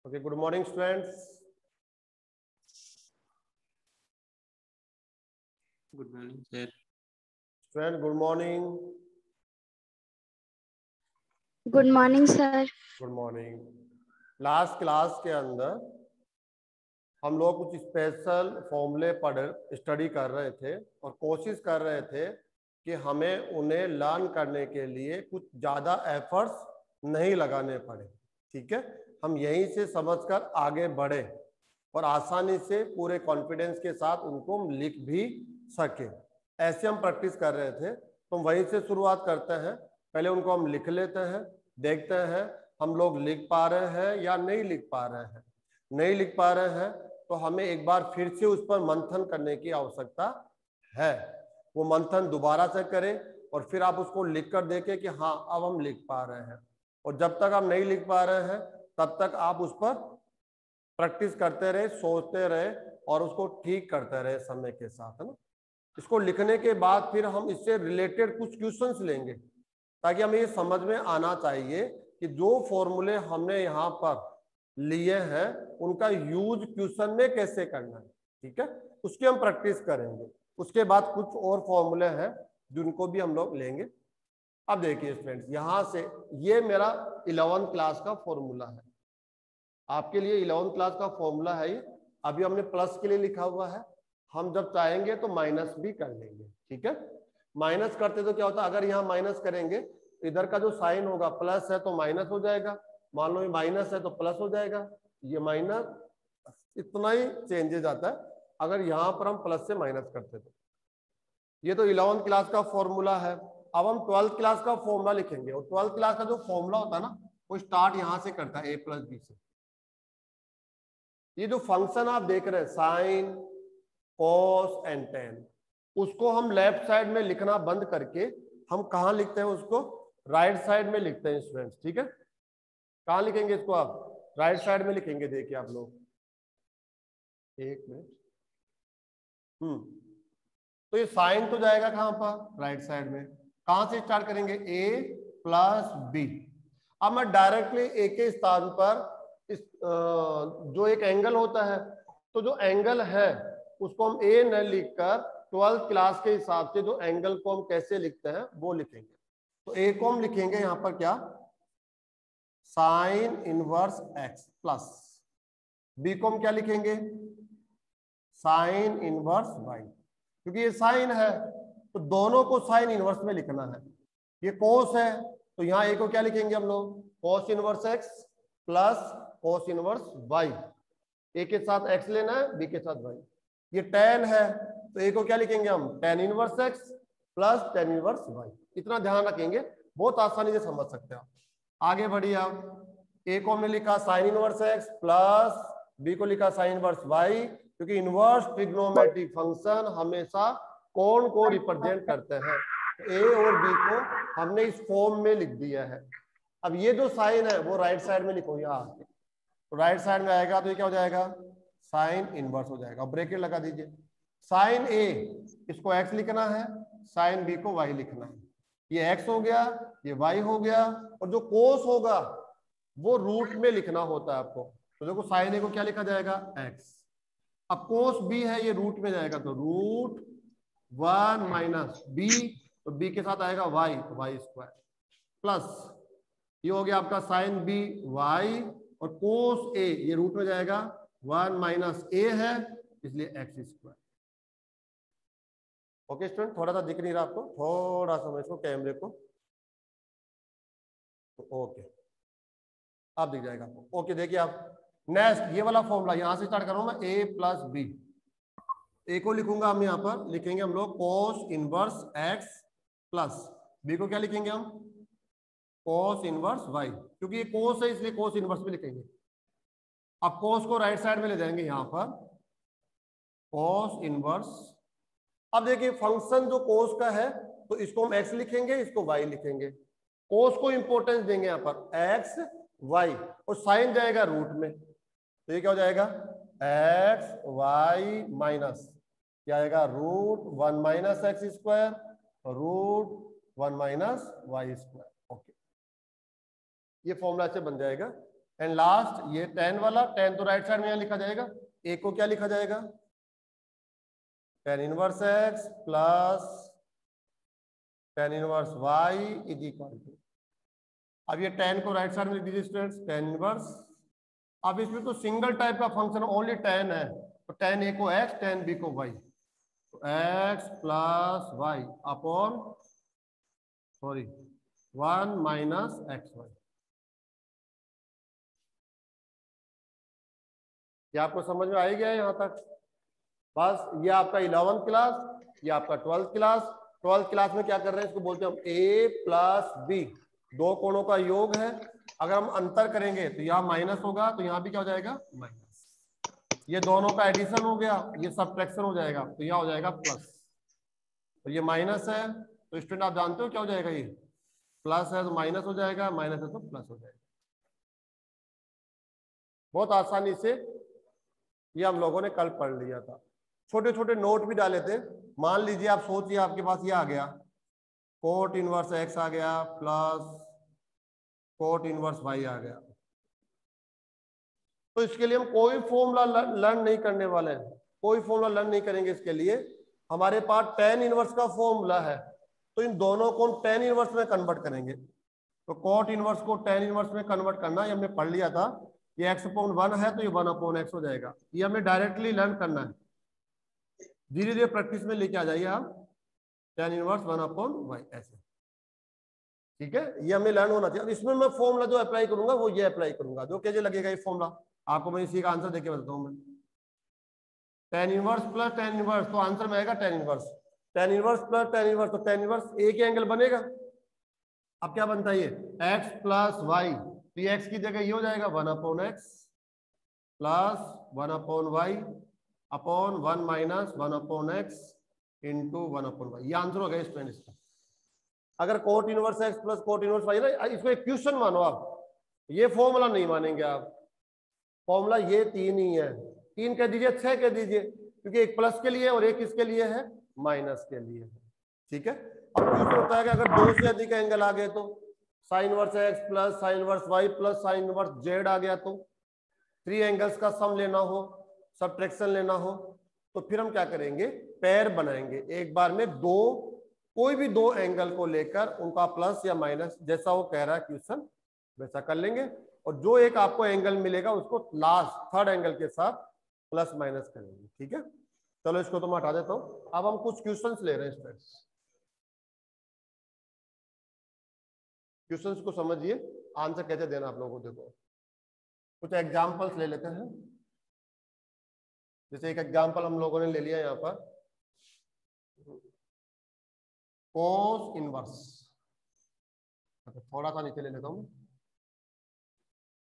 Okay, good morning, students. Good morning, sir. Student, good morning. Good morning sir. Good morning. Last class के अंदर हम लोग कुछ special फॉर्मूले स्टडी कर रहे थे और कोशिश कर रहे थे कि हमें उन्हें लर्न करने के लिए कुछ ज़्यादा एफर्ट्स नहीं लगाने पड़े। ठीक है, हम यहीं से समझकर आगे बढ़े और आसानी से पूरे कॉन्फिडेंस के साथ उनको हम लिख भी सके। ऐसे हम प्रैक्टिस कर रहे थे, तो वहीं से शुरुआत करते हैं। पहले उनको हम लिख लेते हैं, देखते हैं हम लोग लिख पा रहे हैं या नहीं लिख पा रहे हैं। नहीं लिख पा रहे हैं तो हमें एक बार फिर से उस पर मंथन करने की आवश्यकता है। वो मंथन दोबारा से करें और फिर आप उसको लिख कर देखें कि हाँ अब हम लिख पा रहे हैं। और जब तक आप नहीं लिख पा रहे हैं तब तक आप उस पर प्रैक्टिस करते रहे, सोचते रहे और उसको ठीक करते रहे समय के साथ, है ना। इसको लिखने के बाद फिर हम इससे रिलेटेड कुछ क्वेश्चंस लेंगे ताकि हमें ये समझ में आना चाहिए कि जो फॉर्मूले हमने यहाँ पर लिए हैं उनका यूज क्वेश्चन में कैसे करना है। ठीक है, उसकी हम प्रैक्टिस करेंगे। उसके बाद कुछ और फॉर्मूले हैं जिनको भी हम लोग लेंगे। अब देखिए स्टूडेंट्स, यहाँ से ये मेरा 11th क्लास का फॉर्मूला है। आपके लिए 11th क्लास का फॉर्मूला है ये। अभी हमने प्लस के लिए लिखा हुआ है, हम जब चाहेंगे तो माइनस भी कर लेंगे। ठीक है, माइनस करते तो क्या होता है, अगर यहाँ माइनस करेंगे इधर का जो साइन होगा प्लस है तो माइनस हो जाएगा। मान लो ये माइनस है तो प्लस हो जाएगा, ये माइनस, इतना ही चेंजेस आता है अगर यहाँ पर हम प्लस से माइनस करते तो। ये तो 11th क्लास का फॉर्मूला है। अब हम 12th क्लास का फॉर्मूला लिखेंगे और 12th क्लास का जो फॉर्मूला होता है ना वो स्टार्ट यहाँ से करता है a प्लस बी से। ये जो फंक्शन आप देख रहे हैं साइन, कॉस एंड टेन, उसको हम लेफ्ट साइड में लिखना बंद करके हम कहाँ लिखते हैं, उसको राइट साइड में लिखते हैं स्टूडेंट्स। ठीक है, कहाँ लिखेंगे इसको, आप राइट साइड में लिखेंगे। देखिए आप लोग, एक मिनट। तो ये साइन तो जाएगा कहाँ पर, राइट साइड में। कहाँ से स्टार्ट करेंगे, a प्लस बी। अब मैं डायरेक्टली ए के स्थान पर इस जो एक एंगल होता है, तो जो एंगल है उसको हम a न लिखकर 12th क्लास के हिसाब से जो एंगल को हम कैसे लिखते हैं वो लिखेंगे। तो a को हम लिखेंगे यहाँ पर क्या, sign inverse x plus b को हम क्या लिखेंगे, साइन इनवर्स y। क्योंकि ये साइन है तो दोनों को साइन इनवर्स में लिखना है। ये कोस है तो यहाँ a को क्या लिखेंगे हम लोग, cos inverse x plus cos inverse y। a के साथ x लेना है, b के साथ y। ये tan है तो a को क्या लिखेंगे हम, tan inverse x plus tan inverse y। इतना ध्यान रखेंगे, बहुत आसानी से समझ सकते हैं आप। आगे बढ़िए आप। a को हमने लिखा sign inverse x plus b को लिखा साइन इनवर्स y, क्योंकि इनवर्स ट्रिग्नोमेट्रिक फंक्शन हमेशा कोण को रिप्रेजेंट करते हैं। a और b को हमने इस फॉर्म में लिख दिया है। अब ये जो साइन है वो राइट साइड में लिखो, यहाँ आके तो राइट साइड में आएगा तो ये क्या हो जाएगा, साइन इनवर्स हो जाएगा। ब्रैकेट लगा दीजिए, साइन a इसको x लिखना है, साइन b को y लिखना है। ये x हो गया, ये y हो गया, और जो कोस होगा वो रूट में लिखना होता है आपको। तो देखो साइन a को क्या लिखा जाएगा, x। अब कोस b है ये रूट में जाएगा तो रूट 1 माइनस b, तो b के साथ आएगा y, तो y स्क्वायर प्लस ये हो गया आपका साइन b y, और कोस a ये रूट में जाएगा 1 माइनस a है इसलिए x स्क्वायर। ओके स्टूडेंट, थोड़ा सा दिख नहीं रहा आपको, थोड़ा सा मैं इसको कैमरे को, ओके अब दिख जाएगा आपको। ओके देखिए आप, नेक्स्ट ये वाला फॉर्मूला यहाँ से स्टार्ट कर रहा हूं मैं, a प्लस बी। a को लिखूंगा हम यहाँ पर, लिखेंगे हम लोग cos inverse x plus b को क्या लिखेंगे हम, कोस इनवर्स y। क्योंकि ये कोस है इसलिए कोस इनवर्स में लिखेंगे। अब कोस को राइट साइड में ले जाएंगे यहाँ पर, कोस इनवर्स। अब देखिए फंक्शन जो कोस का है तो इसको हम x लिखेंगे, इसको y लिखेंगे। कोस को इंपॉर्टेंस देंगे यहाँ पर x y, और साइन जाएगा रूट में, तो ये क्या हो जाएगा, x y माइनस क्या आएगा, root 1 minus X square root 1 minus Y square. Okay, ये फॉर्मूला से बन जाएगा। एंड लास्ट ये tan वाला, tan तो राइट साइड में यहाँ लिखा जाएगा, a को क्या लिखा जाएगा, tan inverse x plus tan inverse y is equal to, अब ये tan को राइट साइड में लिख दीजिए स्टूडेंट्स, tan इनवर्स। अब इसमें तो सिंगल टाइप का फंक्शन ओनली tan है, तो tan a को x, tan b को y, तो x plus y upon 1 minus xy। ये आपको समझ में आ ही गया है यहाँ तक? बस ये आपका 11th क्लास, ये आपका 12th क्लास। 12th क्लास में क्या कर रहे हैं, इसको बोलते हैं हम a प्लस b, दो कोणों का योग है। अगर हम अंतर करेंगे तो यहाँ माइनस होगा, तो यहाँ भी क्या हो जाएगा, माइनस। ये दोनों का एडिशन हो गया, ये सब्ट्रैक्शन हो जाएगा, तो यहाँ हो जाएगा प्लस। तो ये माइनस है, तो स्टूडेंट आप जानते हो क्या हो जाएगा, ये प्लस है तो माइनस हो जाएगा, माइनस है तो प्लस हो जाएगा। बहुत आसानी से ये हम लोगों ने कल पढ़ लिया था। छोटे छोटे नोट भी डाले थे। मान लीजिए आप सोचिए आपके पास ये आ गया, कोट इनवर्स x आ गया प्लस कोट इनवर्स y आ गया, तो इसके लिए हम कोई फॉर्मूला लर्न नहीं करने वाले हैं, कोई फॉर्मूला लर्न नहीं करेंगे। इसके लिए हमारे पास tan इनवर्स का फॉर्मूला है, तो इन दोनों को हम tan इनवर्स में कन्वर्ट करेंगे। तो कोट इनवर्स को tan इनवर्स में कन्वर्ट करना, ये हमने पढ़ लिया था। ये x/1 है तो ये 1/x हो जाएगा। ये हमें डायरेक्टली लर्न करना है, धीरे धीरे प्रैक्टिस में लेके आ जाइए आप। tan इनवर्स 1/y ऐसे, ठीक है, ये हमें लर्न होना चाहिए। अब इसमें मैं फॉर्मूला जो अप्लाई करूंगा वो ये अप्लाई करूंगा, जो कैसे लगेगा ये फॉर्मूला आपको मैं इसी का आंसर देके बताता हूँ मैं। tan inverse plus tan inverse, तो आंसर में आएगा tan inverse. tan inverse plus tan inverse, तो tan इनवर्स एक ही एंगल बनेगा। अब क्या बनता है, ये x प्लस वाई, तो ये x की जगह ये हो जाएगा 1/x plus 1/y upon 1 minus 1/x into 1/y। ये आंसर हो गया स्टूडेंट इसका। अगर cot inverse x plus cot inverse y ना, इसको एक क्वेश्चन मानो आप, ये फॉर्मूला नहीं मानेंगे आप। फॉर्मूला ये 3 ही है, 3 कह दीजिए, 6 कह दीजिए, क्योंकि एक प्लस के लिए और एक किसके लिए है, माइनस के लिए है, ठीक है। अब क्वेश्चन होता है कि अगर 2 से अधिक एंगल आ गए तो sine inverse x plus sine inverse y plus sine inverse z आ गया, तो 3 एंगल्स का सम लेना हो, सब्ट्रैक्शन लेना हो, तो फिर हम क्या करेंगे, पेयर बनाएंगे। एक बार में दो, कोई भी 2 एंगल को लेकर उनका प्लस या माइनस जैसा वो कह रहा है क्वेश्चन वैसा कर लेंगे, और जो एक आपको एंगल मिलेगा उसको लास्ट 3rd एंगल के साथ प्लस माइनस करेंगे, ठीक है। चलो इसको तो मैं हटा देता हूं। अब हम कुछ क्वेश्चंस ले रहे हैं स्टूडेंट्स, क्वेश्चंस को समझिए, आंसर कैसे देना आप लोगों को। देखो कुछ एग्जांपल्स ले लेते हैं। जैसे एक एग्जांपल हम लोगों ने ले लिया यहाँ पर, कोस इनवर्स, थोड़ा सा नीचे ले लेता हूं,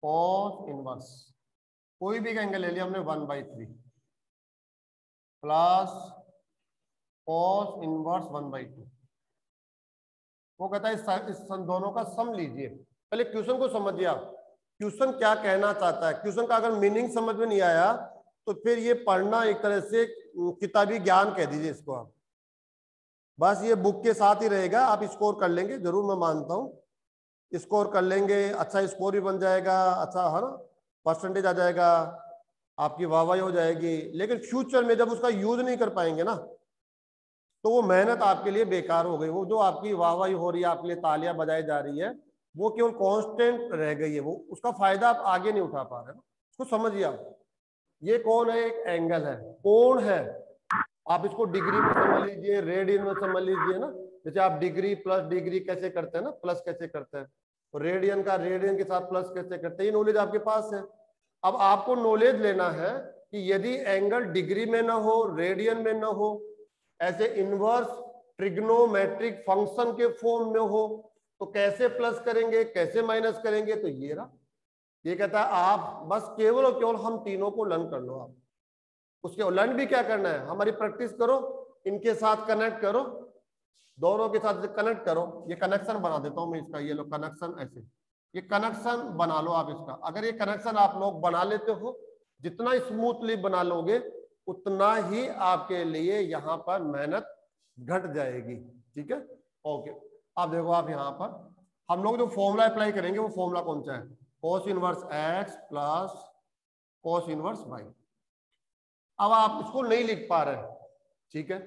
कोस इनवर्स, कोई भी एंगल ले लिया हमने 1/3 प्लस कोस इनवर्स 1/2। वो कहता है इस दोनों का सम लीजिए। पहले क्वेश्चन को समझिए आप, क्वेश्चन क्या कहना चाहता है। क्वेश्चन का अगर मीनिंग समझ में नहीं आया तो फिर ये पढ़ना एक तरह से किताबी ज्ञान कह दीजिए इसको आप, बस ये बुक के साथ ही रहेगा। आप स्कोर कर लेंगे जरूर, मैं मानता हूँ स्कोर कर लेंगे, अच्छा स्कोर भी बन जाएगा, अच्छा है ना, परसेंटेज आ जाएगा, आपकी वाहवाही हो जाएगी। लेकिन फ्यूचर में जब उसका यूज नहीं कर पाएंगे ना, तो वो मेहनत आपके लिए बेकार हो गई। वो जो आपकी वाहवाही हो रही है, आपके लिए तालियां बजाई जा रही है, वो केवल कांस्टेंट रह गई है, वो उसका फायदा आप आगे नहीं उठा पा रहे हैं। उसको समझिए आप, ये कौन है, एक एंगल है, कोण है। आप इसको डिग्री में समझ लीजिए, रेडियन में समझ लीजिए ना। जैसे आप डिग्री प्लस डिग्री कैसे करते हैं ना, प्लस कैसे करते हैं, तो रेडियन का रेडियन के साथ प्लस कैसे करते हैं, ये नॉलेज आपके पास है। अब आपको नॉलेज लेना है कि यदि एंगल डिग्री में ना हो, रेडियन में ना हो, ऐसे इनवर्स ट्रिग्नोमेट्रिक फंक्शन के फॉर्म में हो, तो कैसे प्लस करेंगे, कैसे माइनस करेंगे। तो ये रहा, ये कहता है आप बस केवल और केवल हम तीनों को लर्न कर लो। आप उसके लर्न भी क्या करना है, हमारी प्रैक्टिस करो, इनके साथ कनेक्ट करो, दोनों के साथ कनेक्ट करो। ये कनेक्शन बना देता हूं मैं इसका, ये लो कनेक्शन, ऐसे ये कनेक्शन बना लो आप इसका। अगर ये कनेक्शन आप लोग बना लेते हो, जितना स्मूथली बना लोगे उतना ही आपके लिए यहाँ पर मेहनत घट जाएगी, ठीक है। ओके, अब देखो आप यहाँ पर हम लोग जो फॉर्मूला अप्लाई करेंगे वो फॉर्मूला कौन सा है, cos inverse X plus cos inverse Y. अब आप इसको नहीं लिख पा रहे, ठीक है,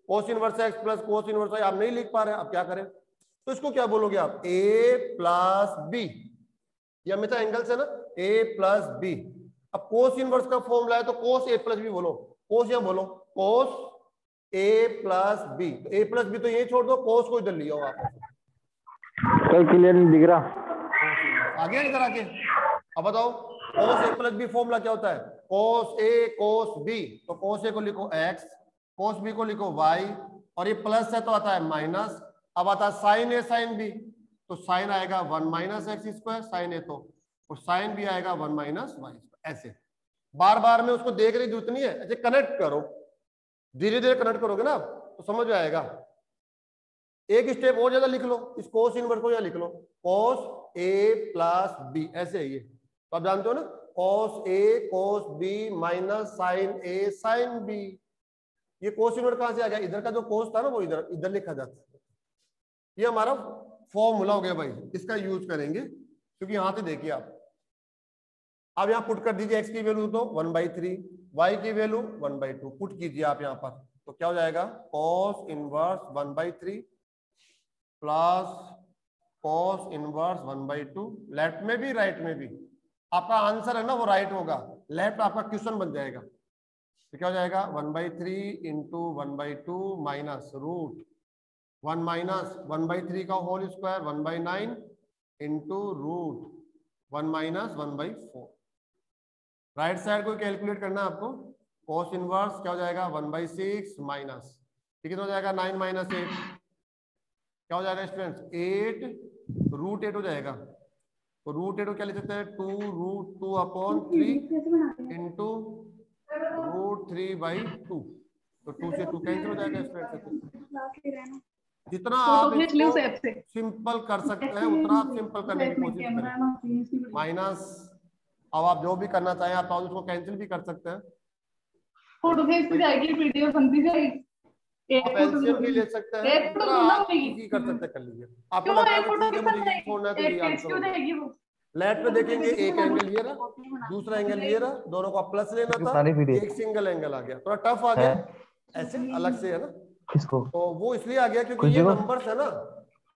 cos inverse X plus cos inverse Y आप नहीं लिख पा रहे, अब क्या करें? तो इसको क्या बोलोगे आप? ए प्लस बी, ये हमेशा एंगल से ना, ए प्लस बी। अब कोस इनवर्स का फॉर्मूला है तो कोस ए प्लस बी बोलो, कोस या बोलो कोस ए प्लस बी। ए प्लस बी तो ये छोड़ दो, कोस को इधर लिया हो आप। कोई क्लियर नहीं दिख रहा, आगे इधर आके अब बताओ कोस ए प्लस बी फॉर्मूला क्या होता है? कोस ए कोस बी, तो कोस ए को लिखो एक्स, कोस बी को लिखो वाई, और ये प्लस है तो आता है माइनस। अब आता है साइन ए साइन बी, तो साइन आएगा 1 माइनस एक्स स्क्वायर साइन ए, तो और साइन भी आएगा 1 माइनस वाई स्क्वायर। ऐसे बार बार में उसको देखने की जरूरत नहीं है, ऐसे कनेक्ट करो, धीरे धीरे कनेक्ट करोगे ना तो समझ में आएगा। एक स्टेप और ज्यादा लिख लो, इस कोस इनवर्स को यहाँ लिख लो, कोस ए प्लस बी, ऐसे है ये, तो आप जानते हो ना, कोस ए कोस बी माइनस साइन ए साइन बी। ये कोस इनवर्स कहां से आ गया? इधर का जो कोस था ना वो इधर इधर लिखा जाता है। ये हमारा फॉर्मूला हो गया भाई, इसका यूज करेंगे, क्योंकि यहां से देखिए आप अब यहाँ पुट कर दीजिए, एक्स की वैल्यू तो 1/3, वाई की वैल्यू 1/2 पुट कीजिए आप यहाँ पर, तो क्या हो जाएगा? Cos inverse 1/3 plus cos inverse 1/2। Left में भी राइट में भी आपका आंसर है ना वो राइट होगा, लेफ्ट आपका क्वेश्चन बन जाएगा। तो क्या हो जाएगा? 1/3 इंटू 1/2 माइनस रूट 1 माइनस 1/3 का whole square 1/9 into root 1 minus 1/4। Right side को कैलकुलेट करना आपको, कोस इनवर्स क्या हो जाएगा? 1/6 माइनस, ठीक है, तो हो जाएगा 9 माइनस 8, क्या हो जाएगा स्टूडेंट्स? 8 रूट 8 हो जाएगा। तो रूट 8 को क्या ले सकते हैं? 2√2/3 इंटू रूट 3/2, तो 2 से 2 कैंसिल हो जाएगा स्टूडेंट्स। जितना आप इसको सिंपल कर सकते हैं उतना आप सिंपल करने की कोशिश करें। माइनस, अब आप जो भी करना चाहें आप उसको कैंसिल भी कर सकते हैं, फोटो भेज के जाएगी, वीडियो बनती जाएगी, आप एलसीएम भी ले सकते हैं, जितना आप इजी कर सकते हैं कर लीजिए। आपको लगता है कि मुझे ये छोड़ना है तो ये आंसर होगा। लेफ्ट में देखेंगे एक एंगल ये रहा, दूसरा एंगल ये रहा, दोनों का प्लस लेना था, एक सिंगल एंगल आ गया, थोड़ा टफ आ गया, ऐसे अलग से है ना। किसको? तो वो इसलिए आ गया क्योंकि ये नंबर्स है ना,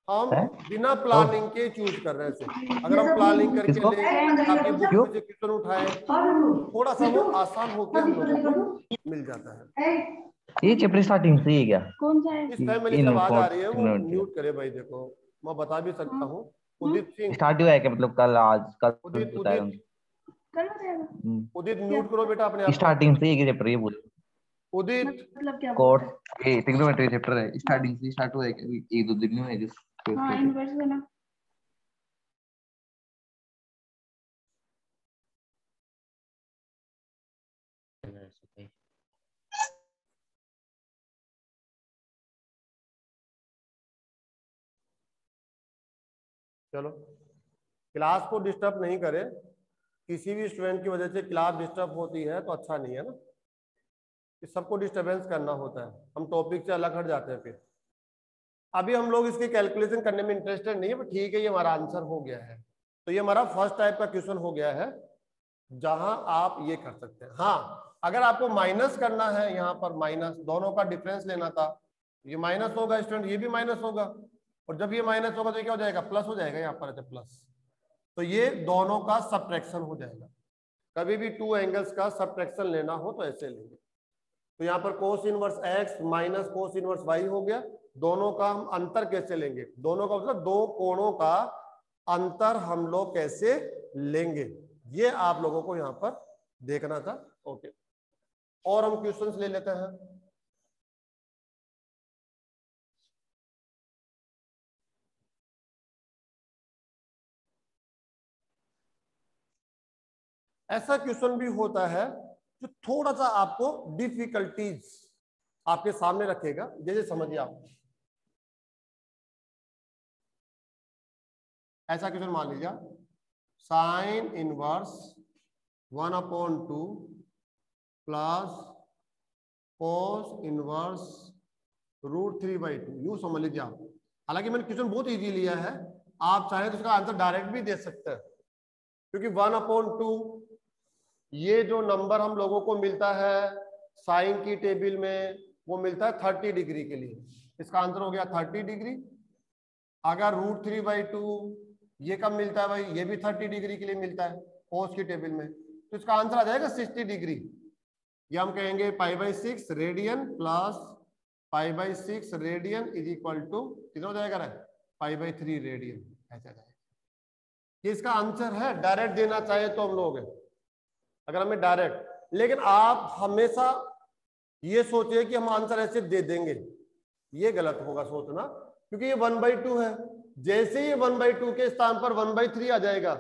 हम बिना प्लानिंग के चूज कर रहे हैं। अगर हम प्लानिंग करके ले आपकी बुक से क्वेश्चन उठाए, थोड़ा सा वो आसान होकर हम लोगों को मिल जाता है। ये चैप्टर स्टार्टिंग से ही क्या? कौन सा है? इस टाइम मेरी आवाज आ रही है वो म्यूट करे भाई, देखो मैं बता भी सकता हूँ। उदित सिंह स्टार्ट हुआ है क्या? मतलब कल आज कल उदित म्यूट करो बेटा अपने आप। स्टार्टिंग से ही चैप्टर ये बोल उदित मतलब क्या? कोर्स ये ट्रिग्नोमेट्री चैप्टर है, स्टार्टिंग से स्टार्ट हुआ है क्या? 1-2 दिन में है जिस हाँ इनवर्स है ना। चलो क्लास को डिस्टर्ब नहीं करें, किसी भी स्टूडेंट की वजह से क्लास डिस्टर्ब होती है तो अच्छा नहीं है ना, कि सबको डिस्टरबेंस करना होता है, हम टॉपिक से अलग हट जाते हैं। फिर अभी हम लोग इसकी कैलकुलेशन करने में इंटरेस्टेड नहीं है, पर ठीक है ये हमारा आंसर हो गया है। तो ये हमारा फर्स्ट टाइप का क्वेश्चन हो गया है जहां आप ये कर सकते हैं। हाँ अगर आपको माइनस करना है, यहाँ पर माइनस दोनों का डिफरेंस लेना था, ये माइनस होगा स्टूडेंट, ये भी माइनस होगा, और जब ये माइनस होगा तो क्या हो जाएगा? प्लस हो जाएगा यहाँ पर, प्लस, तो ये दोनों का सबट्रैक्शन हो जाएगा। कभी भी टू एंगल्स का सबट्रैक्शन लेना हो तो ऐसे लेंगे। तो यहाँ पर cos inverse X minus cos inverse Y हो गया, दोनों का हम अंतर कैसे लेंगे? दोनों का मतलब दो कोणों का अंतर हम लोग कैसे लेंगे, ये आप लोगों को यहाँ पर देखना था। ओके, और हम क्वेश्चंस ले लेते हैं। ऐसा क्वेश्चन भी होता है जो थोड़ा सा आपको डिफिकल्टीज आपके सामने रखेगा, जैसे समझिए आप ऐसा क्वेश्चन मान लीजिए, sine inverse 1/2 plus cos inverse √3/2, यूं समझ लीजिए आप। हालांकि मैंने क्वेश्चन बहुत इजी लिया है, आप चाहे तो इसका आंसर डायरेक्ट भी दे सकते हैं, क्योंकि 1/2 ये जो नंबर हम लोगों को मिलता है साइन की टेबल में वो मिलता है 30 डिग्री के लिए। इसका आंसर हो गया 30 डिग्री। अगर √3/2 ये कब मिलता है भाई, ये भी 30 डिग्री के लिए मिलता है कोस की टेबल में, तो इसका आंसर आ जाएगा 60 डिग्री। ये हम कहेंगे π/6 radian plus π/6 radian is equal to कितना हो जाएगा π/3 रेडियन, ऐसा जाएगा। ये इसका आंसर है। डायरेक्ट देना चाहे तो हम लोग, अगर हमें डायरेक्ट, लेकिन आप हमेशा ये सोचिए कि हम आंसर ऐसे दे देंगे, ये गलत होगा सोचना, क्योंकि ये 1/2 है। जैसे ही 1/2 के स्थान पर 1/3 आ जाएगा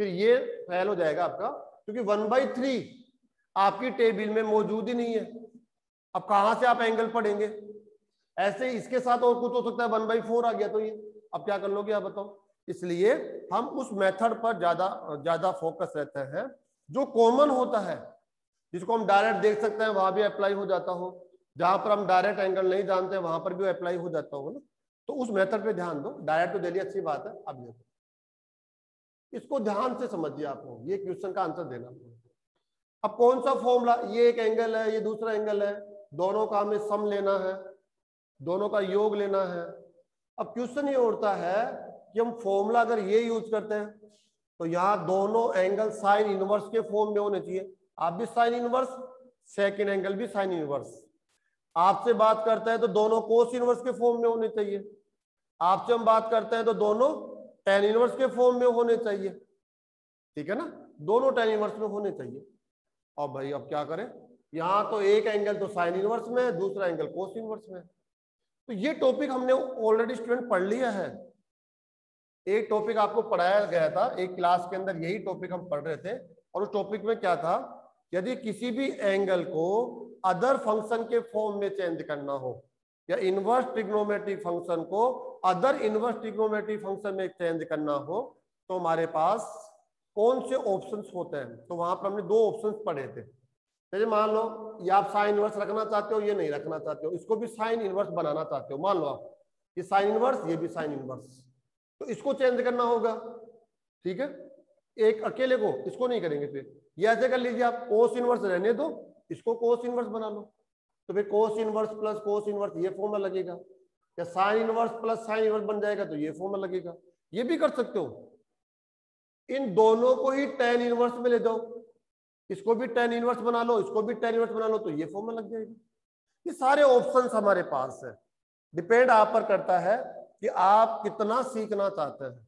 फिर ये फेल हो जाएगा आपका, क्योंकि 1/3 आपकी टेबल में मौजूद ही नहीं है। अब कहां से आप एंगल पढ़ेंगे? ऐसे ही इसके साथ और कुछ हो सकता है, 1/4 आ गया तो ये अब क्या कर लोगे आप बताओ। इसलिए हम उस मेथड पर ज्यादा फोकस रहते हैं जो कॉमन होता है, जिसको हम डायरेक्ट देख सकते हैं, वहां भी अप्लाई हो जाता हो, जहां पर हम डायरेक्ट एंगल नहीं जानते वहां पर भी अप्लाई हो जाता हो ना, तो उस मेथड पे ध्यान दो। डायरेक्ट तो दे लिया, अच्छी बात है। अब देखो इसको ध्यान से समझिए, आपको ये क्वेश्चन का आंसर देना। अब कौन सा फॉर्मूला, ये एक एंगल है, ये दूसरा एंगल है, दोनों का हमें सम लेना है, दोनों का योग लेना है। अब क्वेश्चन ये उठता है कि हम फॉर्मूला अगर ये यूज करते हैं तो यहाँ दोनों एंगल साइन इनवर्स के फॉर्म में होने चाहिए। आप भी साइन इनवर्स, सेकंड एंगल भी साइन इनवर्स। आपसे बात करते हैं तो दोनों कोस इनवर्स के फॉर्म में होने चाहिए। आपसे हम बात करते हैं तो दोनों टेन इनवर्स के फॉर्म में होने चाहिए, ठीक है ना, दोनों टेन इनवर्स में होने चाहिए। और भाई अब क्या करें, यहाँ तो एक एंगल तो साइन इनवर्स में है, दूसरा एंगल कोस इनवर्स में है। तो ये टॉपिक हमने ऑलरेडी स्टूडेंट पढ़ लिया है। एक टॉपिक आपको पढ़ाया गया था एक क्लास के अंदर, यही टॉपिक हम पढ़ रहे थे। और उस टॉपिक में क्या था, यदि किसी भी एंगल को अदर फंक्शन के फॉर्म में चेंज करना हो, या इनवर्स ट्रिग्नोमेट्रिक फंक्शन को अदर इनवर्स ट्रिग्नोमेट्रिक फंक्शन में चेंज करना हो, तो हमारे पास कौन से ऑप्शंस होते हैं। तो वहां पर हमने दो ऑप्शंस पढ़े थे। जैसे मान लो ये आप साइन इनवर्स रखना चाहते हो, ये नहीं रखना चाहते हो, इसको भी साइन इनवर्स बनाना चाहते हो, मान लो आप ये साइन इनवर्स, ये भी साइन इनवर्स, तो इसको चेंज करना होगा, ठीक है। एक अकेले को इसको नहीं करेंगे, फिर ये ऐसे कर लीजिए आप, कोस इनवर्स रहने दो, इसको कोस इनवर्स बना लो, तो फिर कोस इनवर्स प्लस कोस इनवर्स ये फॉर्मूला लगेगा, या sine inverse plus sine inverse बन जाएगा तो ये फॉर्मूला लगेगा। ये भी कर सकते हो। इन दोनों को ही टेन इनवर्स में ले जाओ, इसको भी टेन इनवर्स बना लो, इसको भी टेन इनवर्स बना लो, तो ये फॉर्मूला लग जाएगा। ये सारे ऑप्शंस हमारे पास है। डिपेंड आप पर करता है कि आप कितना सीखना चाहते हैं,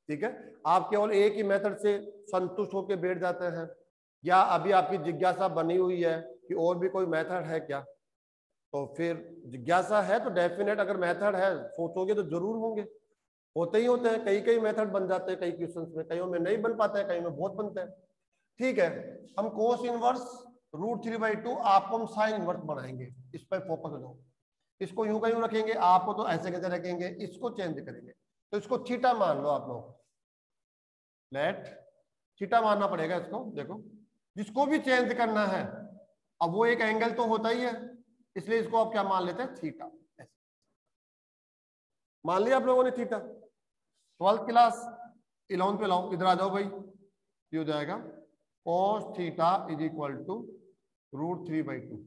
ठीक है। आप केवल एक ही मेथड से संतुष्ट होकर बैठ जाते हैं, या अभी आपकी जिज्ञासा बनी हुई है कि और भी कोई मेथड है क्या, तो फिर जिज्ञासा है तो डेफिनेट, अगर मेथड है सोचोगे तो जरूर होंगे, होते ही होते हैं। कई कई मेथड बन जाते हैं कई क्वेश्चंस में, कईयों में नहीं बन पाते हैं, कई में बहुत बनते हैं, ठीक है। हम कोस इनवर्स √3/2 आपको हम साइन इनवर्स बनाएंगे, इस पर फोकस हो जाओ। इसको यूं का यूं रखेंगे, आपको तो ऐसे कैसे रखेंगे, इसको चेंज करेंगे, तो इसको थीटा मान लो आप लोग, लेट थीटा मानना पड़ेगा इसको। देखो जिसको भी चेंज करना है, अब वो एक एंगल तो होता ही है, इसलिए इसको आप क्या मान लेते हैं, थीटा। मान लिया आप लोगों ने थीटा। 12th क्लास 11 पे लाओ, इधर आ जाओ भाई, ये हो जाएगा cos theta is equal to √3/2।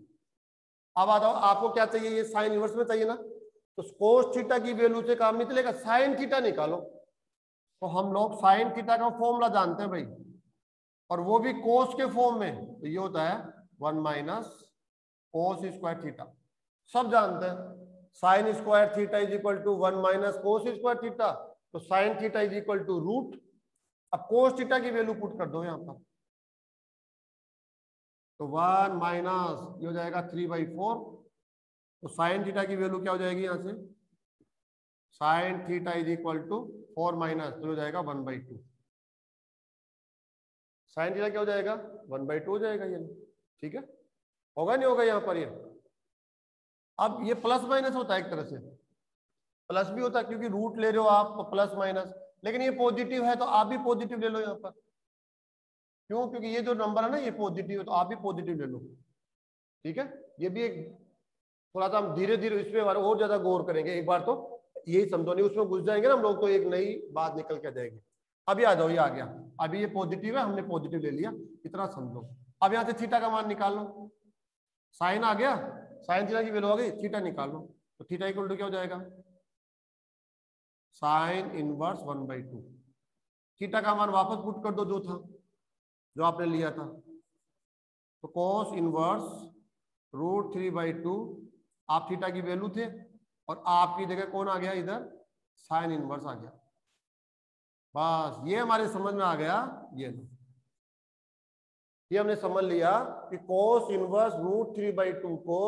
अब आ जाओ, आपको क्या चाहिए, ये साइन इनवर्स में चाहिए ना, तो cos थीटा की वैल्यू से काम नहीं चलेगा, साइन थीटा निकालो। तो हम लोग साइन थीटा का फॉर्मूला जानते हैं भाई, और वो भी कोस के फॉर्म में, तो ये होता है 1 - cos² थीटा, सब जानते हैं। Sine square theta is equal to 1 - cos² theta, तो sine theta is equal to root. अब कोस थीटा की वैल्यू पुट कर दो यहाँ पर, तो 1 - ये हो जाएगा 3/4, तो साइन थीटा की वैल्यू क्या हो जाएगी यहाँ से, sine theta is equal to 4 - तो हो जाएगा 1/2। साइन थीटा क्या हो जाएगा, 1/2 हो जाएगा ये, ठीक है। होगा नहीं होगा यहाँ पर ये। अब ये प्लस माइनस होता है, एक तरह से प्लस भी होता है, क्योंकि रूट ले रहे हो आप तो प्लस माइनस, लेकिन ये पॉजिटिव है तो आप भी पॉजिटिव ले लो यहाँ पर। क्यों, क्योंकि ये जो नंबर है ना ये पॉजिटिव है, तो आप भी पॉजिटिव ले लो, ठीक है। ये भी एक थोड़ा सा हम धीरे धीरे इस पे और ज्यादा गौर करेंगे, एक बार तो यही समझो नहीं, उसमें घुस जाएंगे ना हम लोग तो एक नई बात निकल के जाएगी। अभी आ जाओ, ये आ गया, अभी ये पॉजिटिव है, हमने पॉजिटिव ले लिया, इतना समझो। अब यहाँ से थीटा का मान निकाल लो, साइन आ गया, साइन थीटा की वैल्यू आ गई, थीटा निकाल लो, तो थीटा इक्वल टू क्या हो जाएगा, साइन इनवर्स 1/2। थीटा का मान वापस पुट कर दो जो था, जो आपने लिया था, तो cos इनवर्स √3/2, आप थीटा की वैल्यू थे और आपकी जगह कौन आ गया इधर, साइन इनवर्स आ गया। बस ये हमारे समझ में आ गया, ये हमने समझ लिया कि cos इनवर्स √3/2 को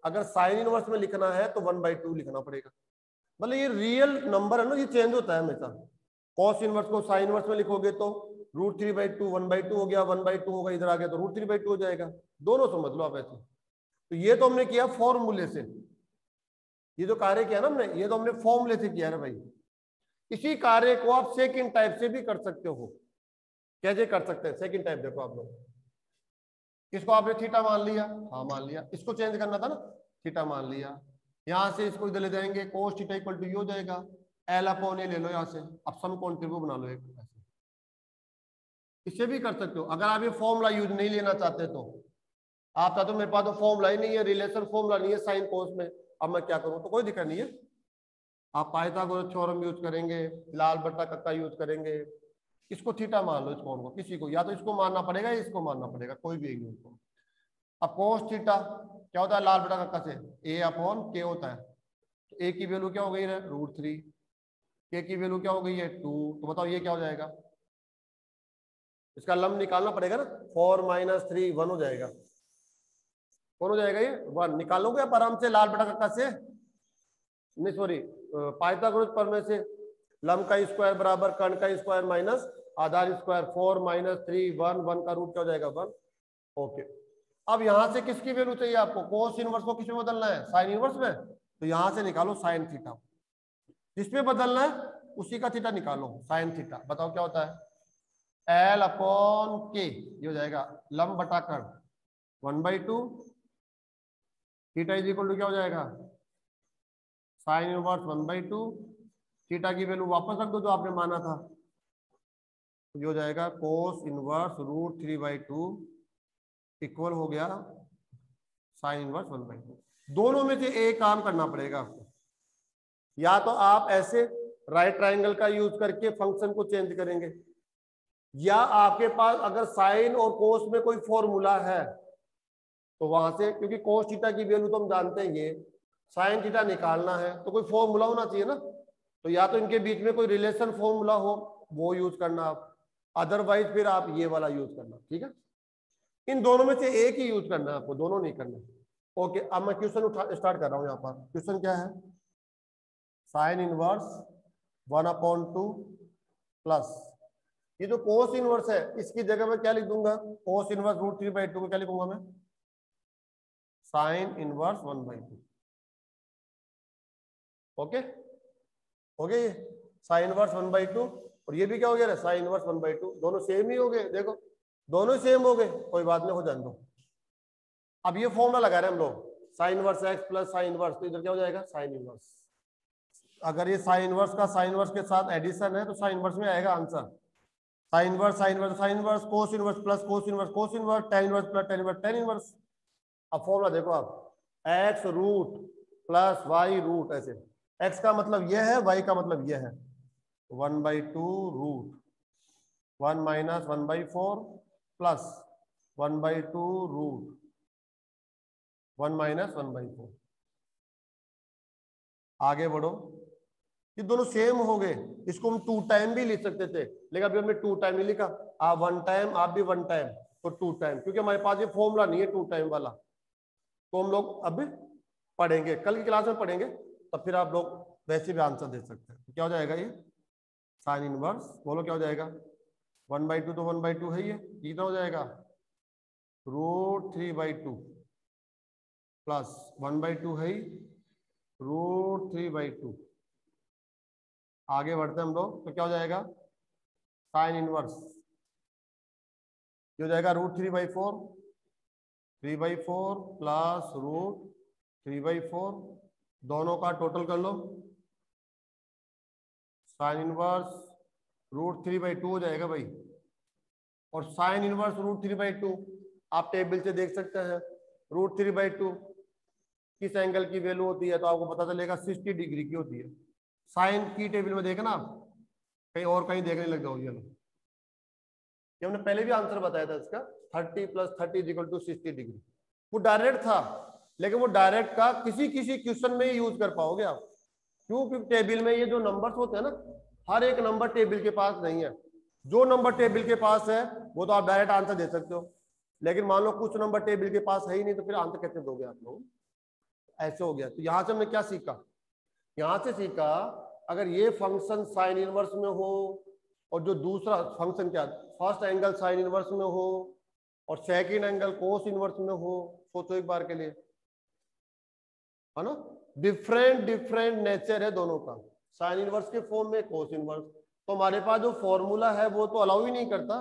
अगर साइन इनवर्स में लिखना है तो 1/2 लिखना पड़ेगा। मतलब ये रियल नंबर है ना, ये चेंज होता है हमेशा। cos इनवर्स को साइन इनवर्स में लिखोगे तो √3/2 1/2 हो गया, 1/2 होगा, इधर आ गया तो √3/2 हो जाएगा। दोनों समझ लो आप ऐसे। तो ये तो हमने किया फॉर्मूले से, ये जो कार्य किया ना हमने, ये तो हमने फॉर्मूले से किया है भाई। इसी कार्य को आप सेकंड टाइप से भी कर सकते हो। कैसे कर सकते हैं सेकंड टाइप, देखो आप लोग, इसको आपने थीटा मान लिया, हाँ मान लिया, इसको चेंज करना था ना, थीटा मान लिया, यहां से इसको इधर ले जाएंगे, cos थीटा इक्वल टू ये हो जाएगा, L/A ले लो यहाँ से, अब सम कॉन्टिन्यू बना लो एक ऐसे। इससे भी कर सकते हो, अगर आप ये फॉर्मूला यूज नहीं लेना चाहते तो। आप चाहते हो मेरे पास तो फॉर्मूला ही नहीं है, रिलेशन फॉर्मूला नहीं है साइन कोस में, अब मैं क्या करूं, तो कोई दिक्कत नहीं है, आप पाइथागोरस थ्योरम यूज करेंगे, लाल बट्टा कक्का यूज करेंगे, इसको थीटा मान लो, इसको किसी को, या तो इसको मानना पड़ेगा या इसको मानना पड़ेगा, कोई भी एक उनको। अब cos थीटा क्या होता है लाल बटा कक्का से, A/K होता है, तो A की वैल्यू क्या हो गई है √3, K की वैल्यू क्या हो गई है 2, तो बताओ ये क्या हो जाएगा, इसका लंब निकालना पड़ेगा ना, 4 - 3 1 हो जाएगा, कौन हो जाएगा ये 1, निकालोगे आप आराम से लाल बटा कक्का से, नहीं सॉरी पाइथागोरस प्रमेय से, लंब का स्क्वायर बराबर कर्ण का स्क्वायर माइनस आधार स्क्वायर, 4 - 3 1, 1 का रूट क्या हो जाएगा 1। ओके, अब यहां से किसकी वैल्यू चाहिए आपको, cos इनवर्स को किसमें बदलना है, साइन इनवर्स में, तो यहां से निकालो साइन थीटा, जिसमें बदलना है उसी का थीटा निकालो, साइन थीटा, बताओ क्या होता है, L/K, ये हो जाएगा लंब बटा कर्ण 1/2, थीटा इज इक्वल टू क्या हो जाएगा, साइन इनवर्स 1/2, थीटा की वैल्यू वापस रख दो जो आपने माना था, तो ये हो जाएगा cos इनवर्स √3/2 इक्वल हो गया साइन इनवर्स 1/2। दोनों में से एक काम करना पड़ेगा आपको, या तो आप ऐसे राइट ट्रायंगल का यूज करके फंक्शन को चेंज करेंगे, या आपके पास अगर साइन और कोस में कोई फॉर्मूला है तो वहां से, क्योंकि cos थीटा की वैल्यू तो हम जानते हैं, ये साइन थीटा निकालना है तो कोई फॉर्मूला होना चाहिए ना, तो या तो इनके बीच में कोई रिलेशन फॉर्मूला हो वो यूज करना आप, अदरवाइज फिर आप ये वाला यूज करना, ठीक है, इन दोनों में से एक ही यूज करना है आपको, दोनों नहीं करना। ओके, अब मैं क्वेश्चन स्टार्ट कर रहा हूं, यहाँ पर क्वेश्चन क्या है, साइन इनवर्स 1/2 प्लस ये जो कोस इनवर्स है इसकी जगह मैं क्या लिख दूंगा, कोस इनवर्स √3/2 को क्या लिखूंगा मैं, साइन इनवर्स 1/2। ओके हो गया, ये साइन इनवर्स 1/2 और ये भी क्या हो गया, साइन इनवर्स 1/2, दोनों सेम ही हो गए, देखो दोनों सेम हो गए, कोई बात नहीं, हो जाने दो। अब ये फॉर्मूला लगा रहे हैं हम लोग, sine inverse x plus sine inverse, तो इधर क्या हो जाएगा साइन इनवर्स, अगर ये साइन इनवर्स का साइन इनवर्स के साथ एडिशन है तो साइन इनवर्स में आएगा answer, sine inverse sine inverse sine inverse, cos inverse plus cos inverse cos inverse, tan inverse plus tan inverse tan inverse. अब फॉर्मूला देखो आप, x root plus y root, ऐसे x का मतलब यह है, y का मतलब यह है, 1/2 रूट 1 - 1/4 प्लस 1/2 रूट 1 - 1/4। आगे बढ़ो, ये दोनों सेम हो गए, इसको हम 2 टाइम भी लिख सकते थे, लेकिन अभी हमने 2 टाइम नहीं लिखा, आप 1 टाइम, आप भी 1 टाइम, तो 2 टाइम, क्योंकि हमारे पास ये फॉर्मूला नहीं है 2 टाइम वाला, तो हम लोग अब पढ़ेंगे, कल की क्लास में पढ़ेंगे, तब फिर आप लोग वैसे भी आंसर दे सकते हैं। तो क्या हो जाएगा ये साइन इनवर्स, बोलो क्या हो जाएगा, 1/2 तो 1/2 है, ये कितना हो जाएगा √3/2 प्लस 1/2 है √3/2। आगे बढ़ते हैं हम लोग, तो क्या हो जाएगा साइन इनवर्स, ये हो जाएगा √3/4, 3/4 प्लस √3/4, दोनों का टोटल कर लो, साइन इनवर्स √3/2 हो जाएगा भाई, और साइन इनवर्स √3/2 आप टेबल से देख सकते हैं। √3/2 किस एंगल की वैल्यू होती है तो आपको पता चलेगा 60 डिग्री की होती है। साइन की टेबल में देखना, कहीं और कहीं देखने लग जाओ। ये हमने पहले भी आंसर बताया था इसका, 30 + 30 = 60 डिग्री। वो डायरेक्ट था, लेकिन वो डायरेक्ट का किसी किसी क्वेश्चन में यूज कर पाओगे आप। क्यों? क्योंकि टेबल में ये जो नंबर्स होते हैं ना, हर एक नंबर टेबल के पास नहीं है। जो नंबर टेबल के पास है वो तो आप डायरेक्ट आंसर दे सकते हो, लेकिन मान लो कुछ नंबर टेबल के पास है ही नहीं, तो फिर आंसर कैसे दोगे आप लोग? ऐसे हो गया। तो यहां से हमने क्या सीखा? यहां से सीखा अगर ये फंक्शन साइन इनवर्स में हो और जो दूसरा फंक्शन क्या, फर्स्ट एंगल साइन इनवर्स में हो और सेकंड एंगल कोस इनवर्स में हो, सोचो एक बार के लिए, है ना? डिफरेंट नेचर है दोनों का, साइन इनवर्स के फॉर्म में, कोस इनवर्स। तो हमारे पास जो फॉर्मूला है वो तो अलाउ ही नहीं करता।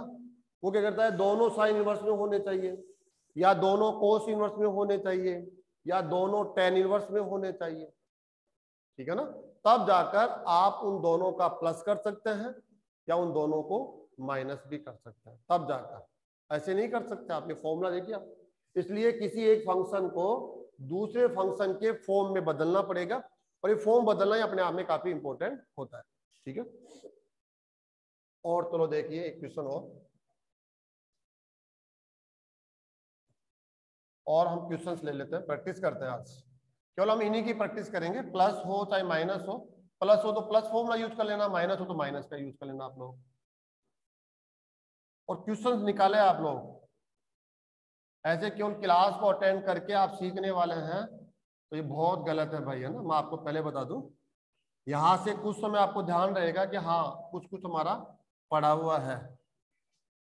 वो क्या करता है? दोनों साइन इनवर्स में होने चाहिए, या दोनों कोस इनवर्स में होने चाहिए, या दोनों टेन इनवर्स में होने चाहिए। ठीक है ना? तब जाकर आप उन दोनों का प्लस कर सकते हैं या उन दोनों को माइनस भी कर सकते हैं, तब जाकर। ऐसे नहीं कर सकते आप, ये फॉर्मूला देखिए आप। इसलिए किसी एक फंक्शन को दूसरे फंक्शन के फॉर्म में बदलना पड़ेगा, और ये फॉर्म बदलना ही अपने आप में काफी इंपॉर्टेंट होता है। ठीक है? और चलो देखिए एक क्वेश्चन और हम क्वेश्चंस ले लेते हैं, प्रैक्टिस करते हैं आज। केवल हम इन्हीं की प्रैक्टिस करेंगे, प्लस हो चाहे माइनस हो। प्लस हो तो प्लस फॉर्मूला यूज कर लेना, माइनस हो तो माइनस का यूज कर लेना आप लोग। और क्वेश्चंस निकाले आप लोग, ऐसे केवल क्लास को अटेंड करके आप सीखने वाले हैं तो ये बहुत गलत है भाई, है ना? मैं आपको पहले बता दूं, यहां से कुछ समय आपको ध्यान रहेगा कि हाँ कुछ कुछ हमारा पड़ा हुआ है,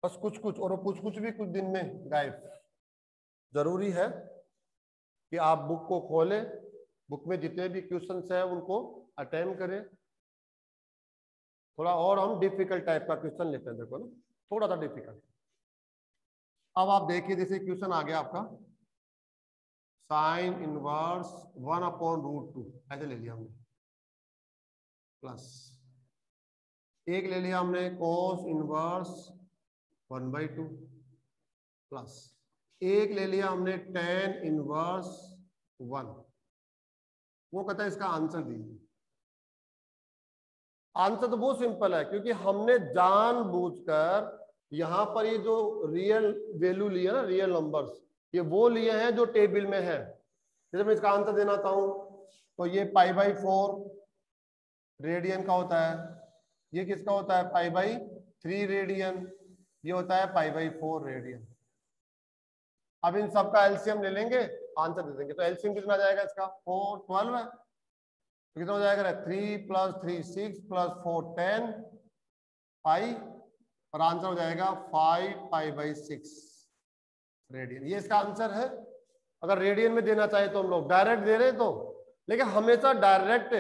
बस कुछ कुछ, और कुछ कुछ भी कुछ दिन में गायब। जरूरी है कि आप बुक को खोलें, बुक में जितने भी क्वेश्चंस हैं उनको अटेम्प्ट करें। थोड़ा और हम डिफिकल्ट टाइप का क्वेश्चन लेते हैं, देखो ना, थोड़ा सा डिफिकल्ट। अब आप देखिए, जैसे क्वेश्चन आ गया आपका, साइन इनवर्स 1/√2 ऐसे ले लिया हमने, प्लस एक ले लिया हमने कोस इनवर्स 1/2, प्लस एक ले लिया हमने टेन इनवर्स 1। वो कहता है इसका आंसर दीजिए। आंसर तो बहुत सिंपल है, क्योंकि हमने जानबूझकर यहां पर ये जो रियल वैल्यू लिया ना, रियल नंबर्स, ये वो लिए हैं जो टेबल में है। जैसे मैं इसका आंसर देना चाहूं तो ये π/4 रेडियन का होता है, ये किसका होता है? π/3 रेडियन, ये होता है π/4 रेडियन। अब इन सबका एलसीएम ले लेंगे, आंसर दे देंगे। तो एलसीएम कितना जाएगा इसका? 4 12 है, तो कितना हो जाएगा? 3 + 3 6 + 4 10 पाई, और आंसर हो जाएगा 5 π/6 रेडियन। ये इसका आंसर है। अगर रेडियन में देना चाहे तो हम लोग डायरेक्ट दे रहे हैं तो, लेकिन हमेशा डायरेक्ट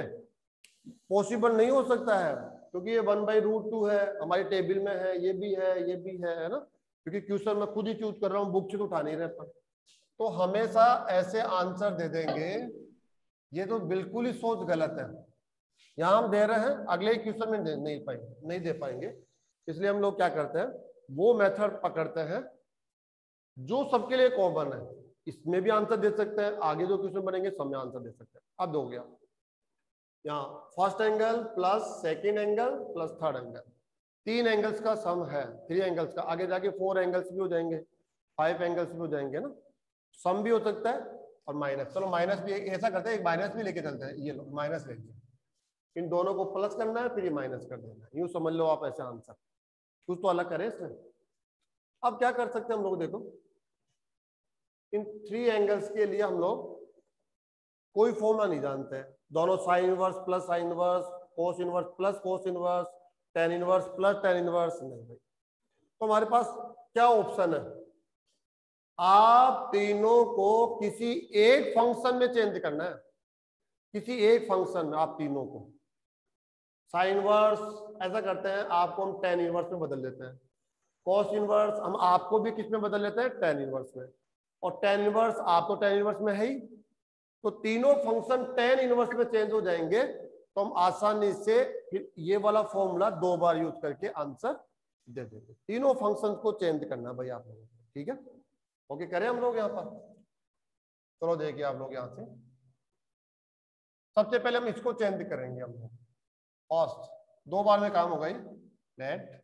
पॉसिबल नहीं हो सकता है, क्योंकि ये 1/√2 है, हमारी टेबल में है, ये भी है ना? क्योंकि क्वेश्चन मैं खुद ही चूज कर रहा हूँ, बुक से तो उठा नहीं रहता। तो हमेशा ऐसे आंसर दे देंगे, ये तो बिल्कुल ही सोच गलत है। यहाँ हम दे रहे हैं, अगले क्वेश्चन में नहीं दे पाएंगे। इसलिए हम लोग क्या करते हैं, वो मेथड पकड़ते हैं जो सबके लिए कॉमन है। इसमें भी आंसर दे सकते हैं, आगे जो क्वेश्चन बनेंगे सब में आंसर दे सकते हैं। अब हो गया यहाँ first angle plus second angle plus third angle, 3 angles का सम है, 3 एंगल्स का। आगे जाके 4 एंगल्स भी हो जाएंगे, 5 एंगल्स भी हो जाएंगे ना। सम भी हो सकता है और माइनस। चलो माइनस भी ऐसा करते हैं, एक माइनस भी लेके चलते हैं। ये लो माइनस ले लिया, इन दोनों को प्लस करना है, फिर ये माइनस कर देना है। यूं समझ लो आप ऐसे आंसर, कुछ तो अलग करें इसमें। अब क्या कर सकते हैं हम लोग, देखो इन 3 एंगल्स के लिए हम लोग कोई फॉर्मूला नहीं जानते हैं। दोनों sine inverse plus sine inverse, cos inverse plus cos inverse, tan inverse plus tan inverse, नहीं भाई। तो हमारे पास क्या ऑप्शन है? आप तीनों को किसी एक फंक्शन में चेंज करना है, किसी एक फंक्शन में आप तीनों को। साइन इनवर्स ऐसा करते हैं, आपको हम टेन इनवर्स में बदल देते हैं। कॉस इनवर्स हम आपको भी किस में बदल लेते हैं? टेन इनवर्स में। और टेन इनवर्स आप तो टेन इनवर्स में है ही, तो तीनों फंक्शन टेन इनवर्स में चेंज हो जाएंगे। तो हम आसानी से फिर ये वाला फॉर्मूला 2 बार यूज करके आंसर दे देंगे। तीनों फंक्शंस को चेंज करना भाई आप लोगों को, ठीक है। ओके करें हम लोग यहाँ पर। चलो देखिए आप लोग यहाँ से सबसे पहले हम इसको चेंज करेंगे हम लोग। फर्स्ट 2 बार में काम होगा ही। Let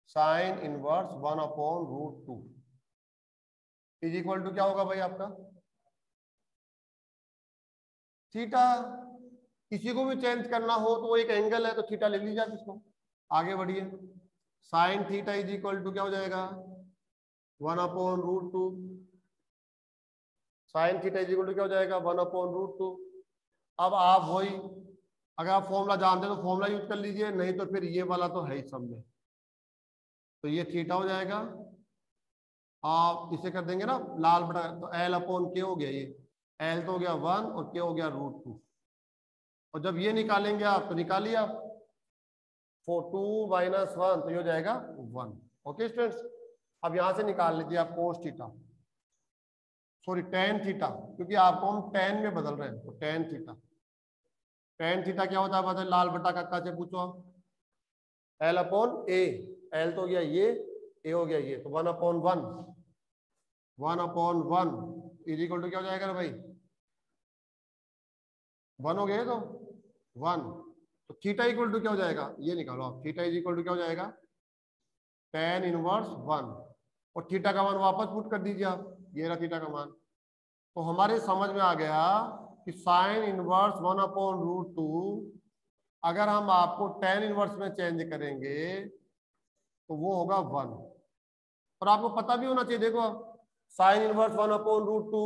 sine inverse 1/√2 is equal to क्या होगा भाई आपका थीटा। किसी को भी चेंज करना हो तो वो एक एंगल है तो थीटा ले लीजिए आप इसको। आगे बढ़िए। Sine theta is equal to क्या हो जाएगा 1/√2। Sine theta is equal to क्या हो जाएगा 1/√2। अब आप वही अगर आप फॉर्मूला जानते हैं तो फॉर्मूला यूज कर लीजिए, नहीं तो फिर ये वाला तो है ही सब में। तो ये थीटा हो जाएगा, आप इसे कर देंगे ना लाल बटा, तो L/K हो गया। ये L तो हो गया 1 और K हो गया √2। और जब ये निकालेंगे आप तो निकालिए आप 2 - 1 तो ये हो जाएगा 1। ओके स्टूडेंट्स, अब यहां से निकाल लीजिए आप cos theta, sorry tan theta, क्योंकि आपको हम टेन में बदल रहे हैं। तो टेन थीटा, टेन थीटा क्या होता है बदल लाल बटा कक्का से पूछो आप। L/A, L तो हो गया ये, A हो गया ये, तो 1/1 इज इक्वल टू क्या हो जाएगा ना भाई 1 हो गया तो 1। तो थीटा इक्वल टू क्या हो जाएगा ये निकालो आप। थीटा इज इक्वल टू क्या हो जाएगा tan इनवर्स 1 और थीटा का मान वापस पुट कर दीजिए आप। ये रहा थीटा का मान। तो हमारे समझ में आ गया कि साइन इनवर्स 1/√2 अगर हम आपको tan इनवर्स में चेंज करेंगे तो वो होगा 1। और आपको पता भी होना चाहिए, देखो sign inverse 1/√2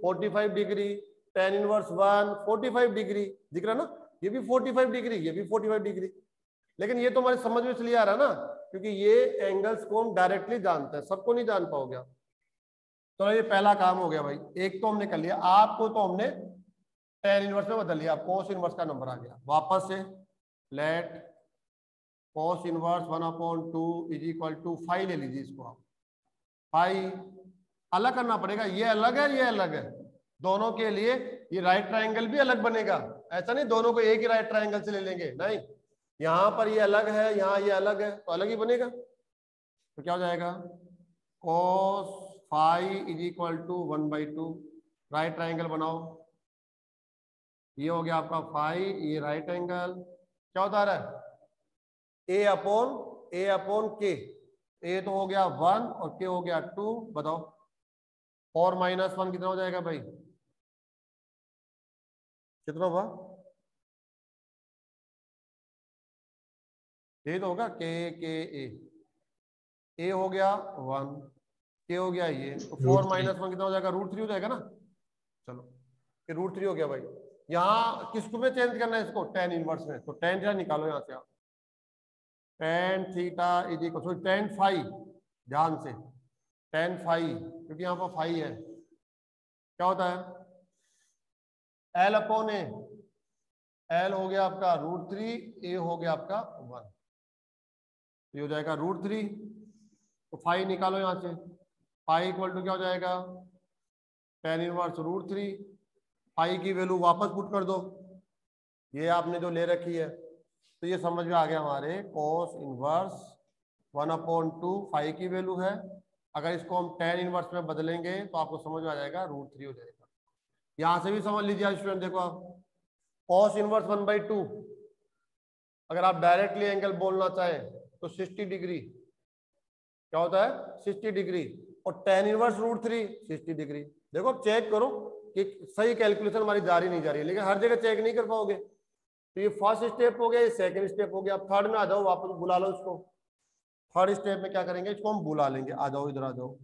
45 degree, tan inverse 1 45 degree, दिख रहा ना, ये भी 45 डिग्री, ये भी 45 डिग्री। लेकिन ये तो हमारे समझ में इसलिए आ रहा है ना क्योंकि ये एंगल्स को हम डायरेक्टली जानते हैं, सबको नहीं जान पाओगे आप। तो ये पहला काम हो गया भाई, एक तो हमने कर लिया। आपको तो हमने tan इनवर्स में बदल लिया, कोस इनवर्स का नंबर आ गया। वापस से let cos inverse 1/2 is equal to 5 ले लीजिए इसको आप। 5 अलग करना पड़ेगा, ये अलग है ये अलग है, दोनों के लिए ये राइट ट्रायंगल भी अलग बनेगा। ऐसा नहीं दोनों को एक ही राइट ट्रायंगल से ले लेंगे, नहीं, यहां पर ये अलग है यहाँ ये अलग है तो अलग ही बनेगा। तो क्या हो जाएगा cos 5 is equal to 1/2। Right triangle बनाओ, ये हो गया आपका 5, ये राइट एंगल क्या होता रहा है A/K। A तो हो गया 1 और K हो गया 2। बताओ 4 - 1 कितना हो जाएगा भाई, कितना हुआ ये तो होगा A हो गया 1, K हो गया ये, तो 4 - 1 कितना हो जाएगा √3 हो जाएगा ना। चलो ये √3 हो गया भाई। यहाँ किसको में चेंज करना है इसको tan इनवर्स में, तो tan थीटा निकालो यहाँ से आप। tan theta is equal to tan phi, ध्यान से tan फाई क्योंकि यहाँ पर फाई है, क्या होता है L/A। L हो गया आपका √3, A हो गया आपका 1, ये हो जाएगा √3। तो फाई निकालो यहाँ से, फाई इक्वल टू क्या हो जाएगा tan इनवर्स √3। फाई की वैल्यू वापस पुट कर दो, ये आपने जो ले रखी है। तो ये समझ में आ गया हमारे cos इनवर्स 1/2 फाई की वैल्यू है। अगर इसको हम tan इनवर्स में बदलेंगे तो आपको समझ में आ जाएगा √3 हो जाएगा। यहां से भी समझ लीजिए स्टूडेंट, देखो आप cos इनवर्स 1/2 अगर आप डायरेक्टली एंगल बोलना चाहें तो 60 डिग्री, क्या होता है 60 डिग्री, और tan इनवर्स √3 60 डिग्री। देखो आप चेक करो कि सही कैलकुलेशन हमारी जा रही नहीं जा रही है, लेकिन हर जगह चेक नहीं कर पाओगे। तो ये फर्स्ट स्टेप हो गया, ये सेकंड स्टेप हो गया। अब थर्ड में आ जाओ, वापस बुला लो इसको। थर्ड स्टेप में क्या करेंगे, इसको हम बुला लेंगे। आ जाओ इधर आ जाओ।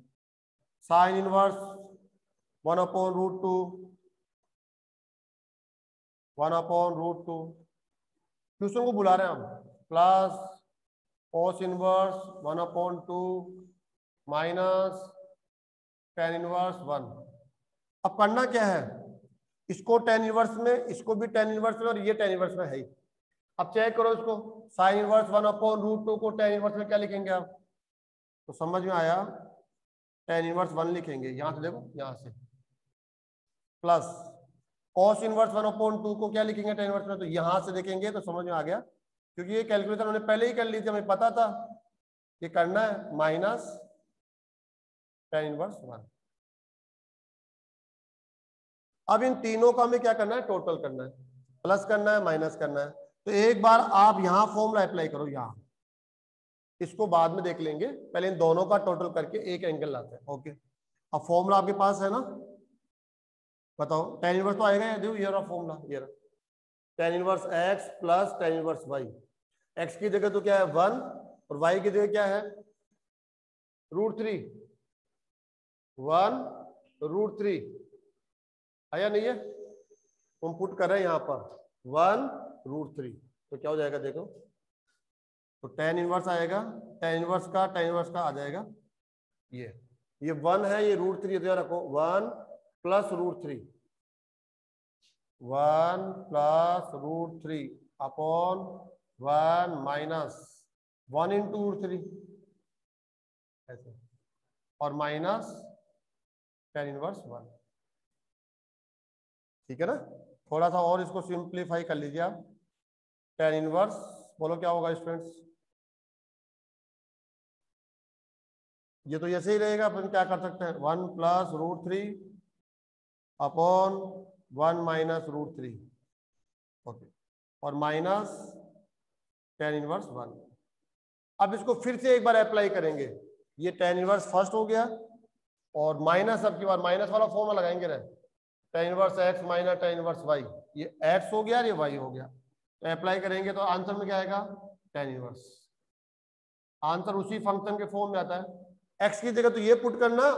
साइन इनवर्स 1/√2 क्वेश्चन को बुला रहे हैं हम, plus cos inverse 1/2 minus tan inverse 1। अब करना क्या है, इसको tan इनवर्स में, इसको भी tan इनवर्स में, और ये tan इनवर्स में है ही। अब चेक करो इसको, साइन इनवर्स 1/√2 को tan इनवर्स में क्या लिखेंगे आप, तो समझ में आया tan इनवर्स 1 लिखेंगे। यहां से देखो, यहां से प्लस cos इनवर्स 1/2 को क्या लिखेंगे tan इनवर्स में, तो यहां से देखेंगे तो समझ में आ गया, क्योंकि ये कैलकुलेशन हमने पहले ही कर ली थी, हमें पता था ये करना है माइनस tan इनवर्स 1। अब इन तीनों का हमें क्या करना है, टोटल करना है, प्लस करना है माइनस करना है। तो एक बार आप यहां फॉर्मूला अप्लाई करो, यहां, इसको बाद में देख लेंगे, पहले इन दोनों का टोटल करके एक एंगल लाते हैं। ओके, अब फॉर्मूला आपके पास है ना, बताओ tan इनवर्स तो आएगा, देखो ये रहा फॉर्मूला, ये रहा tan inverse x plus tan inverse y। x की जगह तो क्या है 1 और y की जगह क्या है √3, 1√3 आया नहीं है, हम पुट कर रहे हैं यहाँ पर 1√3, तो क्या हो जाएगा देखो, तो tan इनवर्स आएगा, tan इनवर्स का आ जाएगा ये 1 है, ये √3 तो रखो 1 plus √3, 1 plus √3 upon 1 minus 1 into √3 ऐसे, और माइनस tan इनवर्स 1। ठीक है ना, थोड़ा सा और इसको सिंप्लीफाई कर लीजिए आप। tan इनवर्स बोलो क्या होगा स्टूडेंट्स, ये तो ऐसे ही रहेगा, अपन क्या कर सकते हैं 1 प्लस √3 अपॉन 1 माइनस √3, ओके, और माइनस tan इनवर्स 1। अब इसको फिर से एक बार अप्लाई करेंगे, ये tan इनवर्स फर्स्ट हो गया, और माइनस अब की बार माइनस वाला फॉर्मूला लगाएंगे ना, tan inverse x minus tan inverse y, ये x हो गया और ये y हो गया, तो अप्लाई करेंगे तो आंसर में क्या आएगा tan इनवर्स। आंसर उसी फंक्शन के फॉर्म में आता है, x की जगह तो ये पुट करना